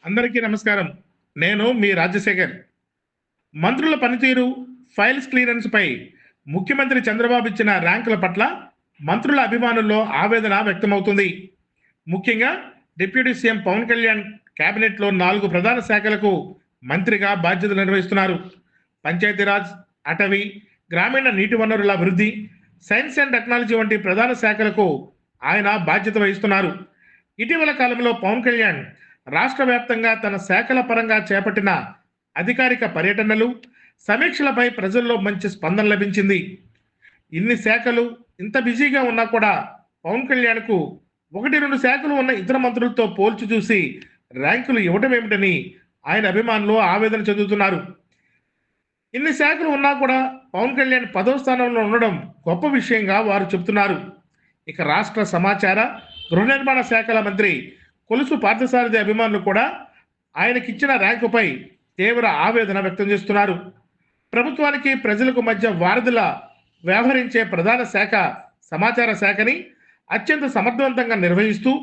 అందరికీ నమస్కారం. నేను మీ రాజశేఖర్. మంత్రుల పనితీరు, ఫైల్స్ క్లియరెన్స్‌పై ముఖ్యమంత్రి చంద్రబాబు ఇచ్చిన ర్యాంకుల పట్ల మంత్రుల అభిమానుల్లో ఆవేదన వ్యక్తమవుతుంది. ముఖ్యంగా డిప్యూటీ సీఎం పవన్ కళ్యాణ్ కేబినెట్‌లో 4 ప్రధాన శాఖలకు మంత్రిగా బాధ్యతలు నిర్వహిస్తున్నారు. పంచాయతీరాజ్, అటవీ, గ్రామీణ నీటి వనరుల అభివృద్ధి, సైన్స్ అండ్ టెక్నాలజీ వంటి ప్రధాన శాఖలకు ఆయన బాధ్యత వహిస్తున్నారు. ఇటీవల కాలంలో పవన్ కళ్యాణ్ రాష్ట్ర వ్యాప్తంగా తన శాఖల పరంగా చేపట్టిన అధికారిక పర్యటనలు, సమీక్షలపై ప్రజల్లో మంచి స్పందన లభించింది. ఇన్ని శాఖలు ఇంత బిజీగా ఉన్నా కూడా పవన్ కళ్యాణ్కు 1-2 శాఖలు ఉన్న ఇతర మంత్రులతో పోల్చి చూసి ర్యాంకులు ఇవ్వటమేమిటని ఆయన అభిమానులు ఆవేదన చెందుతున్నారు. ఇన్ని శాఖలు ఉన్నా కూడా పవన్ కళ్యాణ్ 10వ స్థానంలో ఉండడం గొప్ప విషయంగా వారు చెబుతున్నారు. ఇక రాష్ట్ర సమాచార, గృహ నిర్మాణ శాఖల మంత్రి కొలుసు పార్థసారథి అభిమానులు కూడా ఆయనకిచ్చిన ర్యాంకుపై తీవ్ర ఆవేదన వ్యక్తం చేస్తున్నారు. ప్రభుత్వానికి ప్రజలకు మధ్య వారధిలా వ్యవహరించే ప్రధాన శాఖ సమాచార శాఖని అత్యంత సమర్థవంతంగా నిర్వహిస్తూ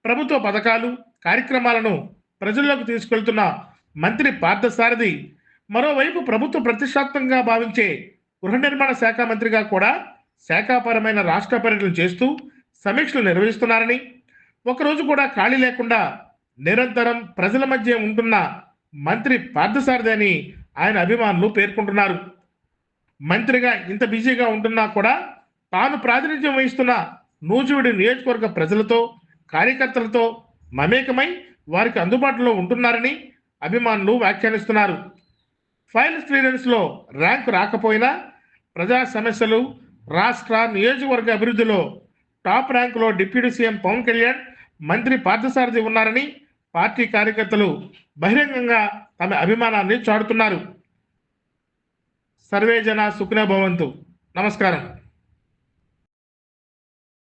ప్రభుత్వ పథకాలు, కార్యక్రమాలను ప్రజల్లోకి తీసుకెళ్తున్న మంత్రి పార్థసారథి మరోవైపు ప్రభుత్వ ప్రతిష్టాత్మకంగా భావించే గృహ నిర్మాణ శాఖ మంత్రిగా కూడా శాఖాపరమైన రాష్ట్ర పర్యటనలు చేస్తూ సమీక్షలు నిర్వహిస్తున్నారని, ఒకరోజు కూడా ఖాళీ లేకుండా నిరంతరం ప్రజల మధ్య ఉంటున్న మంత్రి పార్థసారథి అని ఆయన అభిమానులు పేర్కొంటున్నారు. మంత్రిగా ఇంత బిజీగా ఉంటున్నా కూడా తాను ప్రాతినిధ్యం వహిస్తున్న నూజివీడు నియోజకవర్గ ప్రజలతో, కార్యకర్తలతో మమేకమై వారికి అందుబాటులో ఉంటున్నారని అభిమానులు వ్యాఖ్యానిస్తున్నారు. ఫైల్స్ క్లియరెన్స్లో ర్యాంకు రాకపోయినా ప్రజా సమస్యలు, రాష్ట్ర నియోజకవర్గ అభివృద్ధిలో టాప్ ర్యాంకులో డిప్యూటీ సీఎం పవన్ కళ్యాణ్, మంత్రి పార్థసారథి ఉన్నారని పార్టీ కార్యకర్తలు బహిరంగంగా తమ అభిమానాన్ని చాటుతున్నారు. సర్వే జన సుఖినో భవంతు. నమస్కారం.